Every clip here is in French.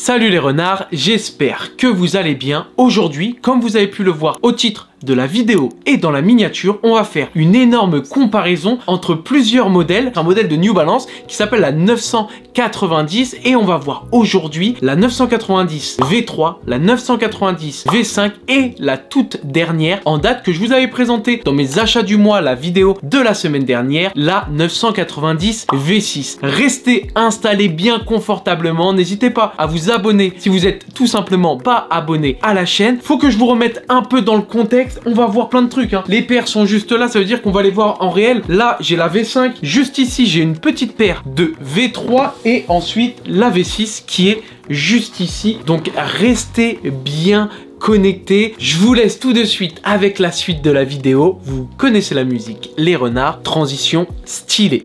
Salut les renards, j'espère que vous allez bien. Aujourd'hui, comme vous avez pu le voir au titre de la vidéo et dans la miniature, on va faire une énorme comparaison entre plusieurs modèles. Un modèle de New Balance qui s'appelle la 990 et on va voir aujourd'hui la 990 V3, la 990 V5 et la toute dernière en date que je vous avais présentée dans mes achats du mois, la vidéo de la semaine dernière, la 990 V6. Restez installés bien confortablement, n'hésitez pas à vous abonner si vous êtes tout simplement pas abonné à la chaîne. Faut que je vous remette un peu dans le contexte. On va voir plein de trucs, hein. Les paires sont juste là, ça veut dire qu'on va les voir en réel. Là, j'ai la V5. Juste ici, j'ai une petite paire de V3 et ensuite la V6 qui est juste ici. Donc, restez bien connectés. Je vous laisse tout de suite avec la suite de la vidéo. Vous connaissez la musique, les renards, transition stylée.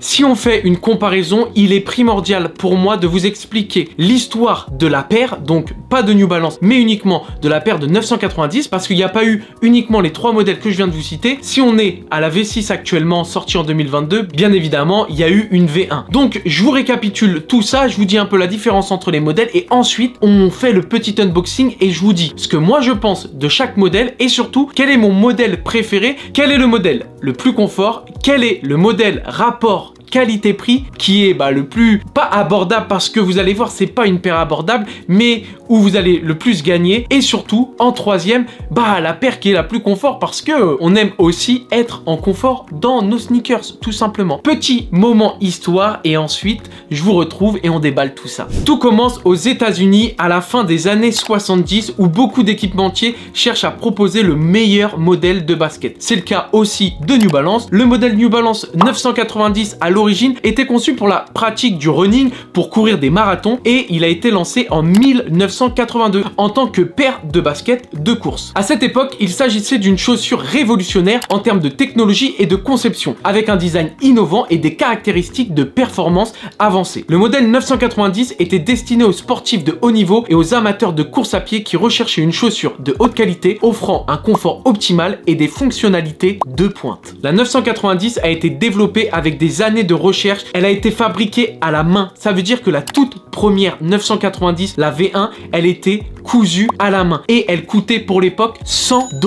Si on fait une comparaison, il est primordial pour moi de vous expliquer l'histoire de la paire, donc pas de New Balance, mais uniquement de la paire de 990, parce qu'il n'y a pas eu uniquement les trois modèles que je viens de vous citer. Si on est à la V6 actuellement, sortie en 2022, bien évidemment, il y a eu une V1. Donc, je vous récapitule tout ça, je vous dis un peu la différence entre les modèles, et ensuite, on fait le petit unboxing, et je vous dis ce que moi je pense de chaque modèle, et surtout, quel est mon modèle préféré, quel est le modèle le plus confort, quel est le modèle rapport qualité-prix qui est le plus pas abordable, parce que vous allez voir, c'est pas une paire abordable, mais où vous allez le plus gagner, et surtout en troisième, la paire qui est la plus confort, parce que on aime aussi être en confort dans nos sneakers, tout simplement. Petit moment histoire, et ensuite je vous retrouve et on déballe tout ça. Tout commence aux États-Unis à la fin des années 70, où beaucoup d'équipementiers cherchent à proposer le meilleur modèle de basket. C'est le cas aussi de New Balance. Le modèle New Balance 990 à l'origine était conçu pour la pratique du running, pour courir des marathons, et il a été lancé en 1982 en tant que paire de basket de course. À cette époque, il s'agissait d'une chaussure révolutionnaire en termes de technologie et de conception, avec un design innovant et des caractéristiques de performance avancées. Le modèle 990 était destiné aux sportifs de haut niveau et aux amateurs de course à pied qui recherchaient une chaussure de haute qualité, offrant un confort optimal et des fonctionnalités de pointe. La 990 a été développée avec des années de recherche. Elle a été fabriquée à la main. Ça veut dire que la toute première 990, la V1, elle était cousue à la main et elle coûtait pour l'époque $100.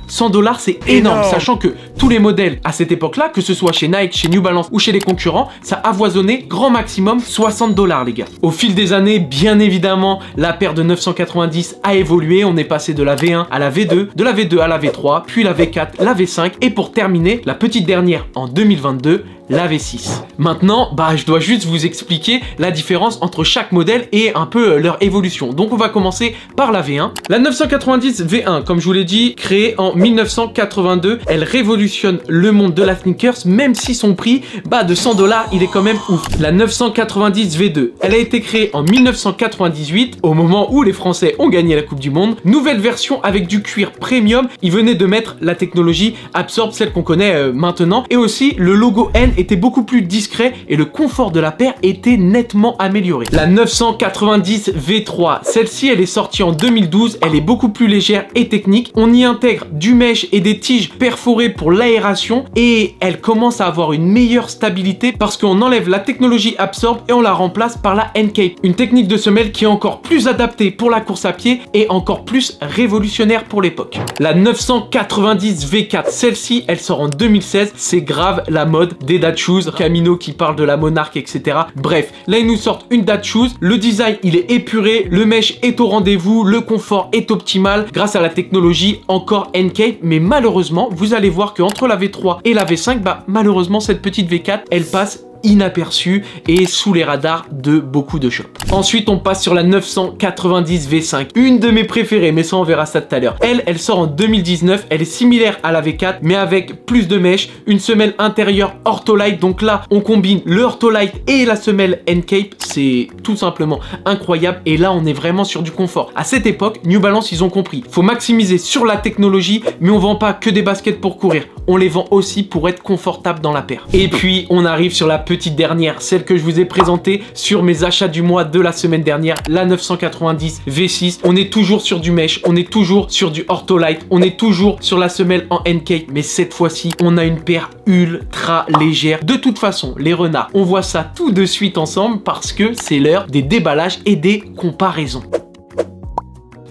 $100, c'est énorme, sachant que tous les modèles à cette époque-là, que ce soit chez Nike, chez New Balance ou chez les concurrents, ça avoisonnait grand maximum $60, les gars. Au fil des années, bien évidemment, la paire de 990 a évolué. On est passé de la V1 à la V2, de la V2 à la V3, puis la V4, la V5 et pour terminer, la petite dernière en 2022, la V6. Maintenant, je dois juste vous expliquer la différence entre chaque modèle et un peu leur évolution. Donc on va commencer par la V1. La 990 V1, comme je vous l'ai dit, créée en 1982, elle révolutionne le monde de la sneakers, même si son prix, de $100, il est quand même ouf. La 990 V2, elle a été créée en 1998, au moment où les Français ont gagné la Coupe du Monde. Nouvelle version avec du cuir premium, ils venaient de mettre la technologie Absorb, celle qu'on connaît maintenant, et aussi le logo N était beaucoup plus discret et le confort de la paire était nettement amélioré. La 990 V3, celle-ci elle est sortie en 2012, elle est beaucoup plus légère et technique. On y intègre du mesh et des tiges perforées pour l'aération et elle commence à avoir une meilleure stabilité parce qu'on enlève la technologie Absorb et on la remplace par la N-Cape, une technique de semelle qui est encore plus adaptée pour la course à pied et encore plus révolutionnaire pour l'époque. La 990 V4, celle-ci elle sort en 2016, c'est grave la mode des dad shoes, Camino qui parle de la Monarch, etc. Bref, là ils nous sortent une dad shoes, le design il est épuré, le mesh est au rendez-vous, le confort est optimal grâce à la technologie encore N-Cape, mais malheureusement vous allez voir qu'entre la V3 et la V5, malheureusement cette petite V4 elle passe inaperçue et sous les radars de beaucoup de shops. Ensuite, on passe sur la 990 V5, une de mes préférées, mais ça on verra ça tout à l'heure. Elle sort en 2019, elle est similaire à la V4, mais avec plus de mèches, une semelle intérieure Ortholite, donc là, on combine le Ortholite et la semelle N-Cape, c'est tout simplement incroyable, et là, on est vraiment sur du confort. À cette époque, New Balance, ils ont compris, faut maximiser sur la technologie, mais on vend pas que des baskets pour courir, on les vend aussi pour être confortable dans la paire. Et puis, on arrive sur la petite dernière, celle que je vous ai présentée sur mes achats du mois de la semaine dernière, la 990 V6. On est toujours sur du mesh, on est toujours sur du Ortholite, on est toujours sur la semelle en N-Cape, mais cette fois-ci, on a une paire ultra légère. De toute façon, les renards, on voit ça tout de suite ensemble parce que c'est l'heure des déballages et des comparaisons.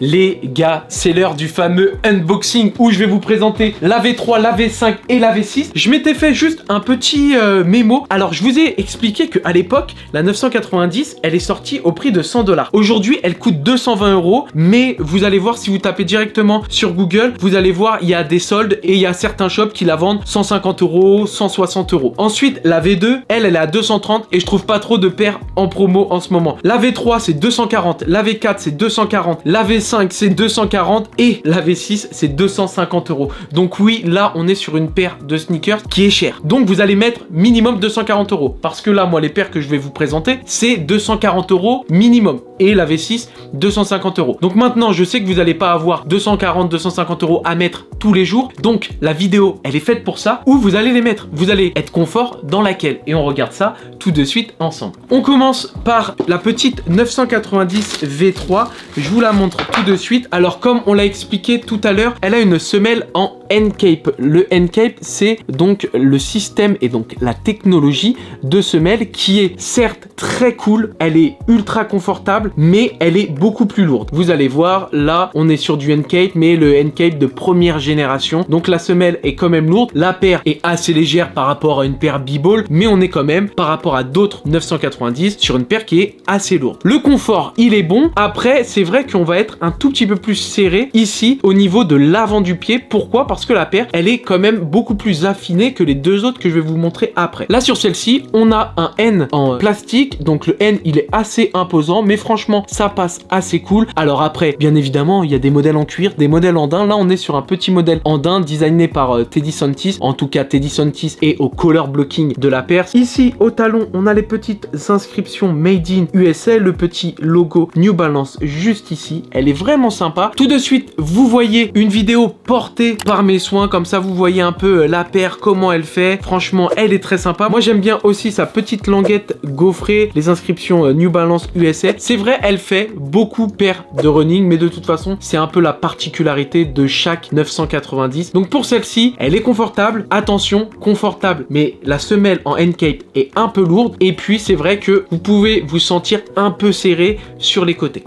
Les gars, c'est l'heure du fameux unboxing où je vais vous présenter la V3, la V5 et la V6. Je m'étais fait juste un petit mémo. Alors, je vous ai expliqué qu'à l'époque, la 990, elle est sortie au prix de 100 $. Aujourd'hui, elle coûte 220 €. Mais vous allez voir, si vous tapez directement sur Google, vous allez voir, il y a des soldes et il y a certains shops qui la vendent 150 €, 160 €. Ensuite, la V2, elle est à 230 et je trouve pas trop de paires en promo en ce moment. La V3, c'est 240. La V4, c'est 240. La V5, c'est 240 et la V6 c'est 250 €. Donc oui, là on est sur une paire de sneakers qui est chère. Donc vous allez mettre minimum 240 € parce que là moi les paires que je vais vous présenter c'est 240 € minimum et la V6 250 €. Donc maintenant je sais que vous n'allez pas avoir 240-250 € à mettre tous les jours. Donc la vidéo elle est faite pour ça. Où vous allez les mettre, vous allez être confort dans laquelle et on regarde ça tout de suite ensemble. On commence par la petite 990 V3. Je vous la montre tout de suite. Alors comme on l'a expliqué tout à l'heure, elle a une semelle en N-Cape. Le N-Cape c'est donc le système et donc la technologie de semelle qui est certes très cool, elle est ultra confortable mais elle est beaucoup plus lourde. Vous allez voir là on est sur du N-Cape mais le N-Cape de première génération, donc la semelle est quand même lourde. La paire est assez légère par rapport à une paire B-Ball mais on est quand même par rapport à d'autres 990 sur une paire qui est assez lourde. Le confort il est bon. Après c'est vrai qu'on va être un tout petit peu plus serré ici au niveau de l'avant du pied. Pourquoi? Parce que la paire elle est quand même beaucoup plus affinée que les deux autres que je vais vous montrer après. Là sur celle-ci on a un N en plastique, donc le N il est assez imposant mais franchement ça passe assez cool. Alors après bien évidemment il y a des modèles en cuir, des modèles en daim. Là on est sur un petit modèle en daim designé par Teddy Santis, en tout cas Teddy Santis et au color blocking de la paire. Ici au talon on a les petites inscriptions Made in USA, le petit logo New Balance juste ici. Elle est vraiment sympa. Tout de suite vous voyez une vidéo portée par mes soins, comme ça vous voyez un peu la paire, comment elle fait. Franchement elle est très sympa. Moi j'aime bien aussi sa petite languette gaufrée, les inscriptions New Balance USA. C'est vrai elle fait beaucoup paire de running mais de toute façon c'est un peu la particularité de chaque 990. Donc pour celle-ci elle est confortable, attention confortable mais la semelle en N-Cape est un peu lourde et puis c'est vrai que vous pouvez vous sentir un peu serré sur les côtés.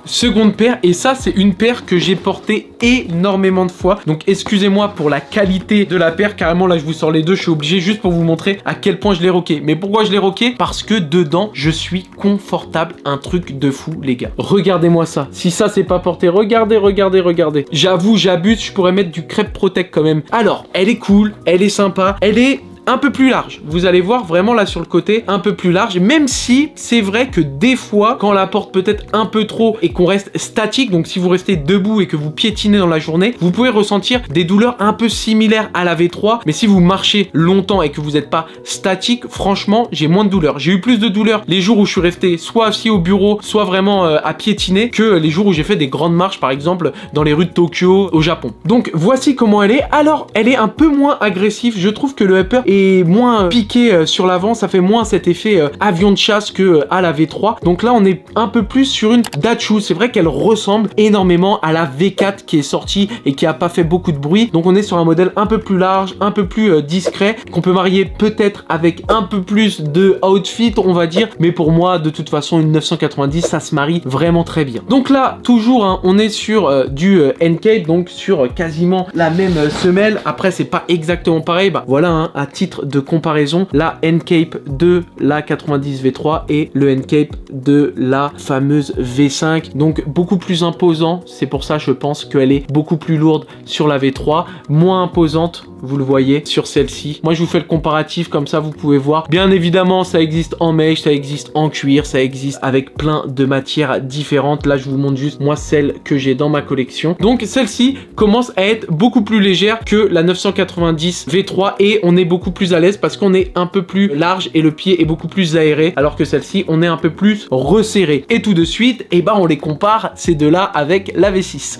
Seconde paire, et ça c'est une paire que j'ai portée énormément de fois, donc excusez-moi pour la qualité de la paire, carrément là je vous sors les deux, je suis obligé juste pour vous montrer à quel point je l'ai rocké. Mais pourquoi je l'ai rocké? Parce que dedans je suis confortable, un truc de fou les gars. Regardez-moi ça, si ça c'est pas porté, regardez, regardez, regardez. J'avoue j'abuse, je pourrais mettre du crêpe protect quand même. Alors elle est cool, elle est sympa, elle est un peu plus large. Vous allez voir vraiment là sur le côté un peu plus large, même si c'est vrai que des fois quand on la porte peut-être un peu trop et qu'on reste statique, donc si vous restez debout et que vous piétinez dans la journée, vous pouvez ressentir des douleurs un peu similaires à la V3, mais si vous marchez longtemps et que vous n'êtes pas statique, franchement j'ai moins de douleurs. J'ai eu plus de douleurs les jours où je suis resté soit assis au bureau, soit vraiment à piétiner, que les jours où j'ai fait des grandes marches par exemple dans les rues de Tokyo au Japon. Donc voici comment elle est. Alors elle est un peu moins agressive, je trouve que le upper est moins piqué sur l'avant, ça fait moins cet effet avion de chasse que à la V3. Donc là on est un peu plus sur une Dachau. C'est vrai qu'elle ressemble énormément à la V4 qui est sortie et qui a pas fait beaucoup de bruit. Donc on est sur un modèle un peu plus large, un peu plus discret, qu'on peut marier peut-être avec un peu plus de outfit on va dire, mais pour moi de toute façon une 990 ça se marie vraiment très bien. Donc là toujours hein, on est sur du N-Cape, donc sur quasiment la même semelle. Après c'est pas exactement pareil, bah voilà hein, à titre de comparaison, la N-Cape de la 90 V3 et le N-Cape de la fameuse V5, donc beaucoup plus imposant. C'est pour ça je pense qu'elle est beaucoup plus lourde sur la V3, moins imposante, vous le voyez sur celle-ci. Moi je vous fais le comparatif comme ça vous pouvez voir. Bien évidemment ça existe en mesh, ça existe en cuir, ça existe avec plein de matières différentes. Là je vous montre juste moi celle que j'ai dans ma collection. Donc celle-ci commence à être beaucoup plus légère que la 990 V3 et on est beaucoup plus à l'aise parce qu'on est un peu plus large et le pied est beaucoup plus aéré, alors que celle-ci on est un peu plus resserré. Et tout de suite et ben on les compare ces deux là avec la V6.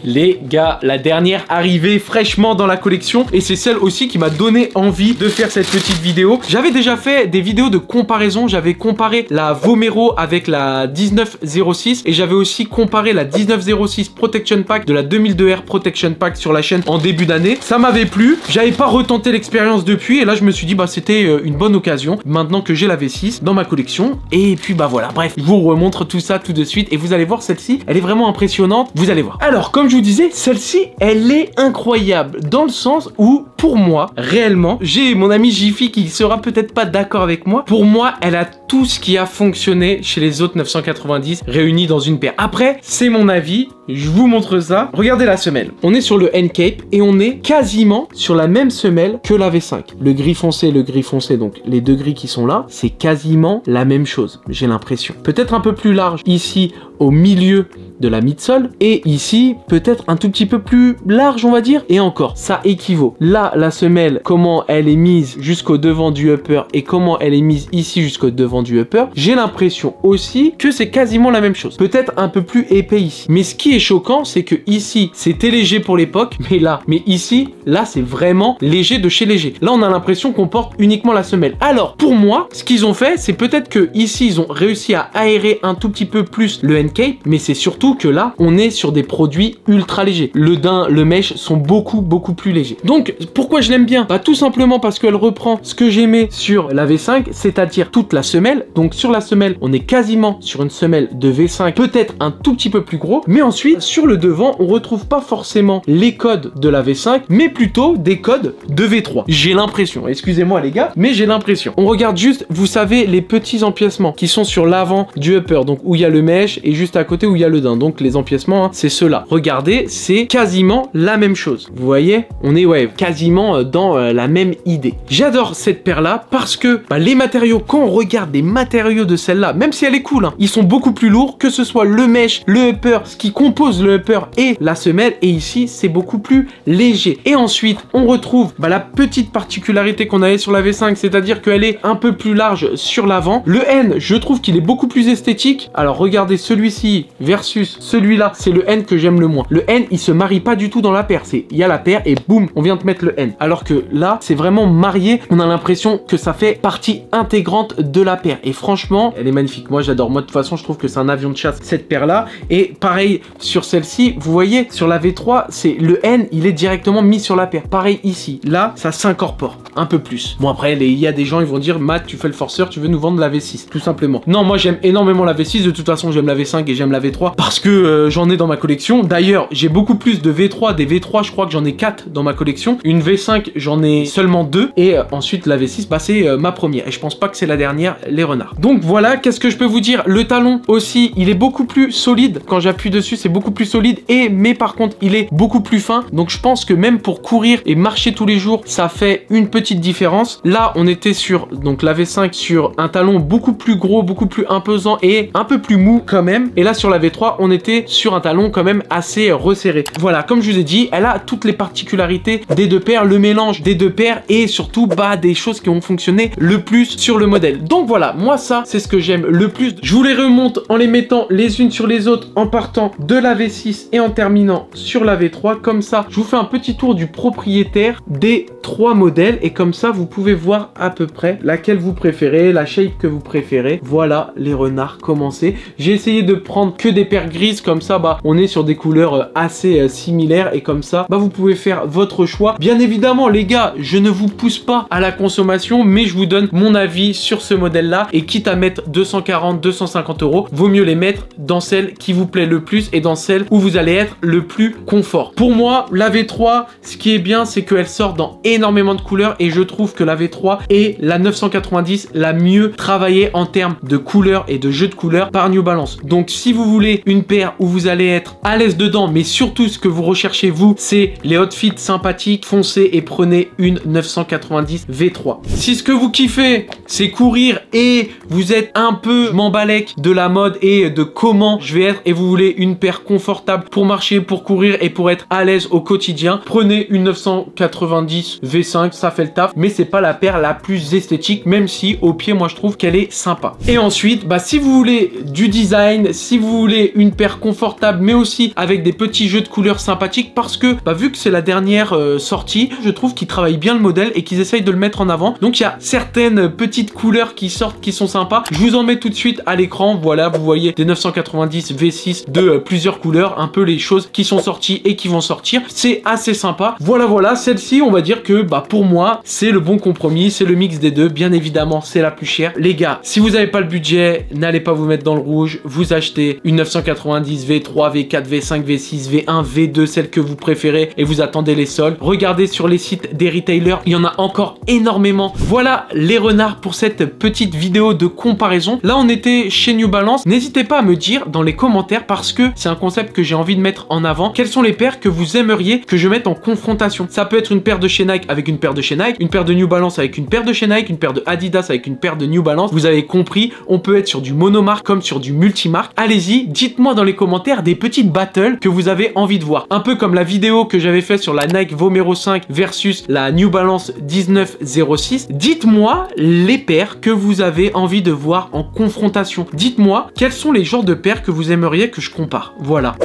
les gars, la dernière arrivée fraîchement dans la collection et c'est celle aussi qui m'a donné envie de faire cette petite vidéo. J'avais déjà fait des vidéos de comparaison, j'avais comparé la Vomero avec la 1906 et j'avais aussi comparé la 1906 Protection Pack de la 2002R Protection Pack sur la chaîne en début d'année. Ça m'avait plu, j'avais pas retenté l'expérience depuis et là je me suis dit bah c'était une bonne occasion maintenant que j'ai la V6 dans ma collection et puis bah voilà, bref, je vous remontre tout ça tout de suite et vous allez voir celle-ci, elle est vraiment impressionnante, vous allez voir. Alors comme je vous disais, celle-ci elle est incroyable dans le sens où pour moi, réellement, j'ai mon ami Jiffy qui sera peut-être pas d'accord avec moi, pour moi elle a tout ce qui a fonctionné chez les autres 990 réunis dans une paire. Après, c'est mon avis, je vous montre ça. Regardez la semelle. On est sur le N-Cape et on est quasiment sur la même semelle que la V5. Le gris foncé, donc les deux gris qui sont là, c'est quasiment la même chose, j'ai l'impression. Peut-être un peu plus large ici au milieu de la midsole et ici peut-être un tout petit peu plus large on va dire et encore ça équivaut. Là la semelle comment elle est mise jusqu'au devant du upper et comment elle est mise ici jusqu'au devant du upper, j'ai l'impression aussi que c'est quasiment la même chose, peut-être un peu plus épais ici. Mais ce qui est choquant c'est que ici c'était léger pour l'époque mais ici là c'est vraiment léger de chez léger. Là on a l'impression qu'on porte uniquement la semelle. Alors pour moi ce qu'ils ont fait c'est peut-être que ici ils ont réussi à aérer un tout petit peu plus le N-Cape mais c'est surtout que là on est sur des produits ultra légers. Le daim, le mesh sont beaucoup plus légers. Donc pourquoi je l'aime bien? Bah tout simplement parce qu'elle reprend ce que j'aimais sur la V5, c'est-à-dire toute la semelle. Donc sur la semelle on est quasiment sur une semelle de V5, peut-être un tout petit peu plus gros, mais ensuite sur le devant on retrouve pas forcément les codes de la V5 mais plutôt des codes de V3. J'ai l'impression, excusez-moi les gars, mais j'ai l'impression. On regarde juste, vous savez, les petits empiècements qui sont sur l'avant du upper, donc où il y a le mesh et juste à côté où il y a le daim. Donc les empiècements, hein, c'est ceux-là. Regardez, c'est quasiment la même chose. Vous voyez, on est quasiment dans la même idée. J'adore cette paire-là parce que les matériaux, quand on regarde les matériaux de celle-là, même si elle est cool, hein, ils sont beaucoup plus lourds, que ce soit le mesh, le upper, ce qui compose le upper et la semelle, et ici, c'est beaucoup plus léger. Et ensuite, on retrouve la petite particularité qu'on avait sur la V5, c'est-à-dire qu'elle est un peu plus large sur l'avant. Le N, je trouve qu'il est beaucoup plus esthétique. Alors, regardez celui-ci versus celui-là, c'est le N que j'aime le moins. Le N, il se marie pas du tout dans la paire. Il y a la paire et boum, on vient de mettre le N. Alors que là, c'est vraiment marié. On a l'impression que ça fait partie intégrante de la paire. Et franchement, elle est magnifique. Moi, j'adore. Moi, de toute façon, je trouve que c'est un avion de chasse, cette paire-là. Et pareil, sur celle-ci, vous voyez, sur la V3, c'est le N, il est directement mis sur la paire. Pareil ici. Là, ça s'incorpore un peu plus. Bon, après, il y a des gens, ils vont dire, Matt, tu fais le forceur, tu veux nous vendre la V6, tout simplement. Non, moi, j'aime énormément la V6. De toute façon, j'aime la V5 et j'aime la V3 parce que j'en ai dans ma collection. D'ailleurs, j'ai beaucoup plus de V3. Des V3, je crois que j'en ai 4 dans ma collection. Une V5, j'en ai seulement 2. Et ensuite, la V6, c'est ma première. Et je pense pas que c'est la dernière, les renards. Donc voilà, qu'est-ce que je peux vous dire? Le talon aussi, il est beaucoup plus solide. Quand j'appuie dessus, c'est beaucoup plus solide. Mais par contre, il est beaucoup plus fin. Donc je pense que même pour courir et marcher tous les jours, ça fait une petite différence. Là, on était sur donc la V5 sur un talon beaucoup plus gros, beaucoup plus imposant et un peu plus mou quand même. Et là, sur la V3, on était sur un talon quand même assez resserré. Voilà, comme je vous ai dit, elle a toutes les particularités des deux paires, le mélange des deux paires et surtout des choses qui ont fonctionné le plus sur le modèle. Donc voilà, moi ça, c'est ce que j'aime le plus. Je vous les remonte en les mettant les unes sur les autres, en partant de la V6 et en terminant sur la V3. Comme ça, je vous fais un petit tour du propriétaire des 3 modèles et comme ça, vous pouvez voir à peu près laquelle vous préférez, la shape que vous préférez. Voilà les renards commencés. J'ai essayé de prendre que des paires grises, comme ça, on est sur des couleurs assez similaires et comme ça, vous pouvez faire votre choix. Bien évidemment, les gars, je ne vous pousse pas à la consommation, mais je vous donne mon avis sur ce modèle-là et quitte à mettre 240, 250 €, vaut mieux les mettre dans celle qui vous plaît le plus et dans celle où vous allez être le plus confort. Pour moi, la V3, ce qui est bien, c'est qu'elle sort dans énormément de couleurs et je trouve que la V3 est la 990 la mieux travaillée en termes de couleurs et de jeu de couleurs par New Balance. Donc si vous voulez une paire où vous allez être à l'aise dedans, mais surtout ce que vous recherchez vous, c'est les outfits sympathiques, foncez et prenez une 990 V3. Si ce que vous kiffez, c'est courir et vous êtes un peu m'embalèque de la mode et de comment je vais être et vous voulez une paire confortable pour marcher, pour courir et pour être à l'aise au quotidien, prenez une 990 V5, ça fait le taf, mais c'est pas la paire la plus esthétique, même si au pied, moi je trouve qu'elle est sympa. Et ensuite, si vous voulez du design, si vous voulez une une paire confortable, mais aussi avec des petits jeux de couleurs sympathiques, parce que vu que c'est la dernière sortie, je trouve qu'ils travaillent bien le modèle et qu'ils essayent de le mettre en avant. Donc il y a certaines petites couleurs qui sortent qui sont sympas. Je vous en mets tout de suite à l'écran. Voilà, vous voyez des 990 V6 de plusieurs couleurs, un peu les choses qui sont sorties et qui vont sortir. C'est assez sympa. Voilà, celle-ci, on va dire que pour moi, c'est le bon compromis, c'est le mix des deux. Bien évidemment, c'est la plus chère. Les gars, si vous n'avez pas le budget, n'allez pas vous mettre dans le rouge. Vous achetez une 990 V3, V4, V5, V6, V1, V2, celle que vous préférez, et vous attendez les soldes. Regardez sur les sites des retailers, il y en a encore énormément. Voilà les renards pour cette petite vidéo de comparaison. Là, on était chez New Balance. N'hésitez pas à me dire dans les commentaires, parce que c'est un concept que j'ai envie de mettre en avant, quelles sont les paires que vous aimeriez que je mette en confrontation. Ça peut être une paire de chez Nike avec une paire de chez Nike, une paire de New Balance avec une paire de chez Nike, une paire de Adidas avec une paire de New Balance. Vous avez compris, on peut être sur du monomarque comme sur du multimarque. Allez-y, dites-moi dans les commentaires des petites battles que vous avez envie de voir. Un peu comme la vidéo que j'avais fait sur la Nike Vomero 5 versus la New Balance 1906. Dites-moi les paires que vous avez envie de voir en confrontation. Dites-moi quels sont les genres de paires que vous aimeriez que je compare. Voilà.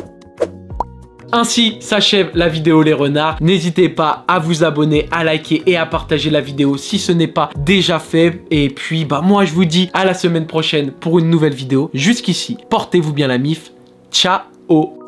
Ainsi s'achève la vidéo les renards. N'hésitez pas à vous abonner, à liker et à partager la vidéo si ce n'est pas déjà fait. Et puis moi je vous dis à la semaine prochaine pour une nouvelle vidéo. Jusqu'ici, portez-vous bien la mif. Ciao.